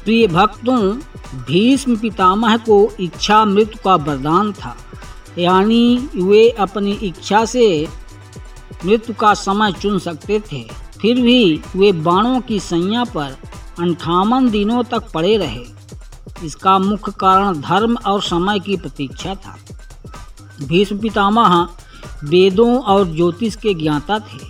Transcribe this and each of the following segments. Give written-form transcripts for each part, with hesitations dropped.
प्रिय भक्तों, भीष्म पितामह को इच्छा मृत्यु का वरदान था, यानी वे अपनी इच्छा से मृत्यु का समय चुन सकते थे। फिर भी वे बाणों की सैया पर 58 दिनों तक पड़े रहे। इसका मुख्य कारण धर्म और समय की प्रतीक्षा था। भीष्म पितामह वेदों और ज्योतिष के ज्ञाता थे।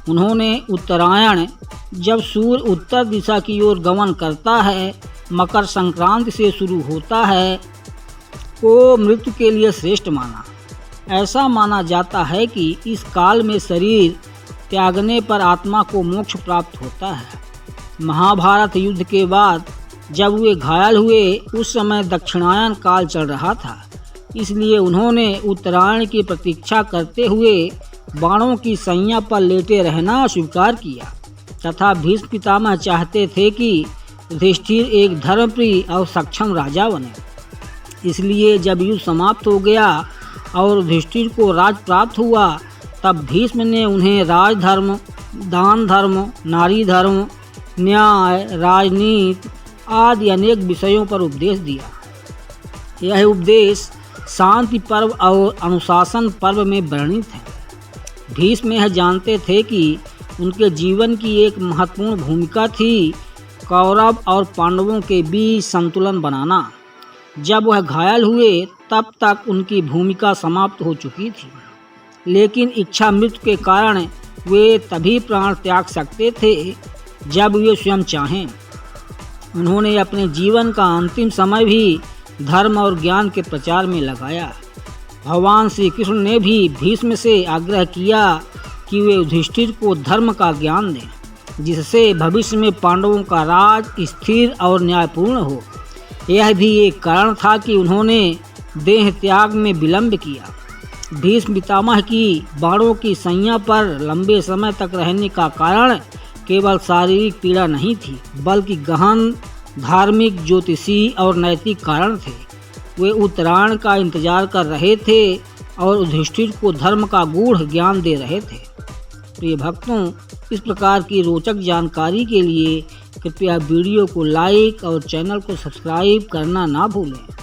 उन्होंने उत्तरायण, जब सूर्य उत्तर दिशा की ओर गमन करता है, मकर संक्रांति से शुरू होता है, को मृत्यु के लिए श्रेष्ठ माना। ऐसा माना जाता है कि इस काल में शरीर त्यागने पर आत्मा को मोक्ष प्राप्त होता है। महाभारत युद्ध के बाद जब वे घायल हुए, उस समय दक्षिणायन काल चल रहा था। इसलिए उन्होंने उत्तरायण की प्रतीक्षा करते हुए बाणों की सैया पर लेटे रहना स्वीकार किया तथा भीष्म पितामह चाहते थे कि युधिष्ठिर एक धर्मप्रिय और सक्षम राजा बने। इसलिए जब युद्ध समाप्त हो गया और युधिष्ठिर को राज प्राप्त हुआ, तब भीष्म ने उन्हें राजधर्म, दान धर्म, नारी धर्म, न्याय, राजनीति आदि अनेक विषयों पर उपदेश दिया। यह उपदेश शांति पर्व और अनुशासन पर्व में वर्णित है। भीष्म यह जानते थे कि उनके जीवन की एक महत्वपूर्ण भूमिका थी कौरव और पांडवों के बीच संतुलन बनाना। जब वह घायल हुए, तब तक उनकी भूमिका समाप्त हो चुकी थी, लेकिन इच्छा मृत्यु के कारण वे तभी प्राण त्याग सकते थे जब वे स्वयं चाहें। उन्होंने अपने जीवन का अंतिम समय भी धर्म और ज्ञान के प्रचार में लगाया। भगवान श्री कृष्ण ने भी भीष्म से आग्रह किया कि वे युधिष्ठिर को धर्म का ज्ञान दें, जिससे भविष्य में पांडवों का राज स्थिर और न्यायपूर्ण हो। यह भी एक कारण था कि उन्होंने देह त्याग में विलंब किया। भीष्म पितामह की बाणों की सैया पर लंबे समय तक रहने का कारण केवल शारीरिक पीड़ा नहीं थी, बल्कि गहन धार्मिक, ज्योतिषी और नैतिक कारण थे। वे उत्तरायण का इंतजार कर रहे थे और युधिष्ठिर को धर्म का गूढ़ ज्ञान दे रहे थे। प्रिय भक्तों, इस प्रकार की रोचक जानकारी के लिए कृपया वीडियो को लाइक और चैनल को सब्सक्राइब करना ना भूलें।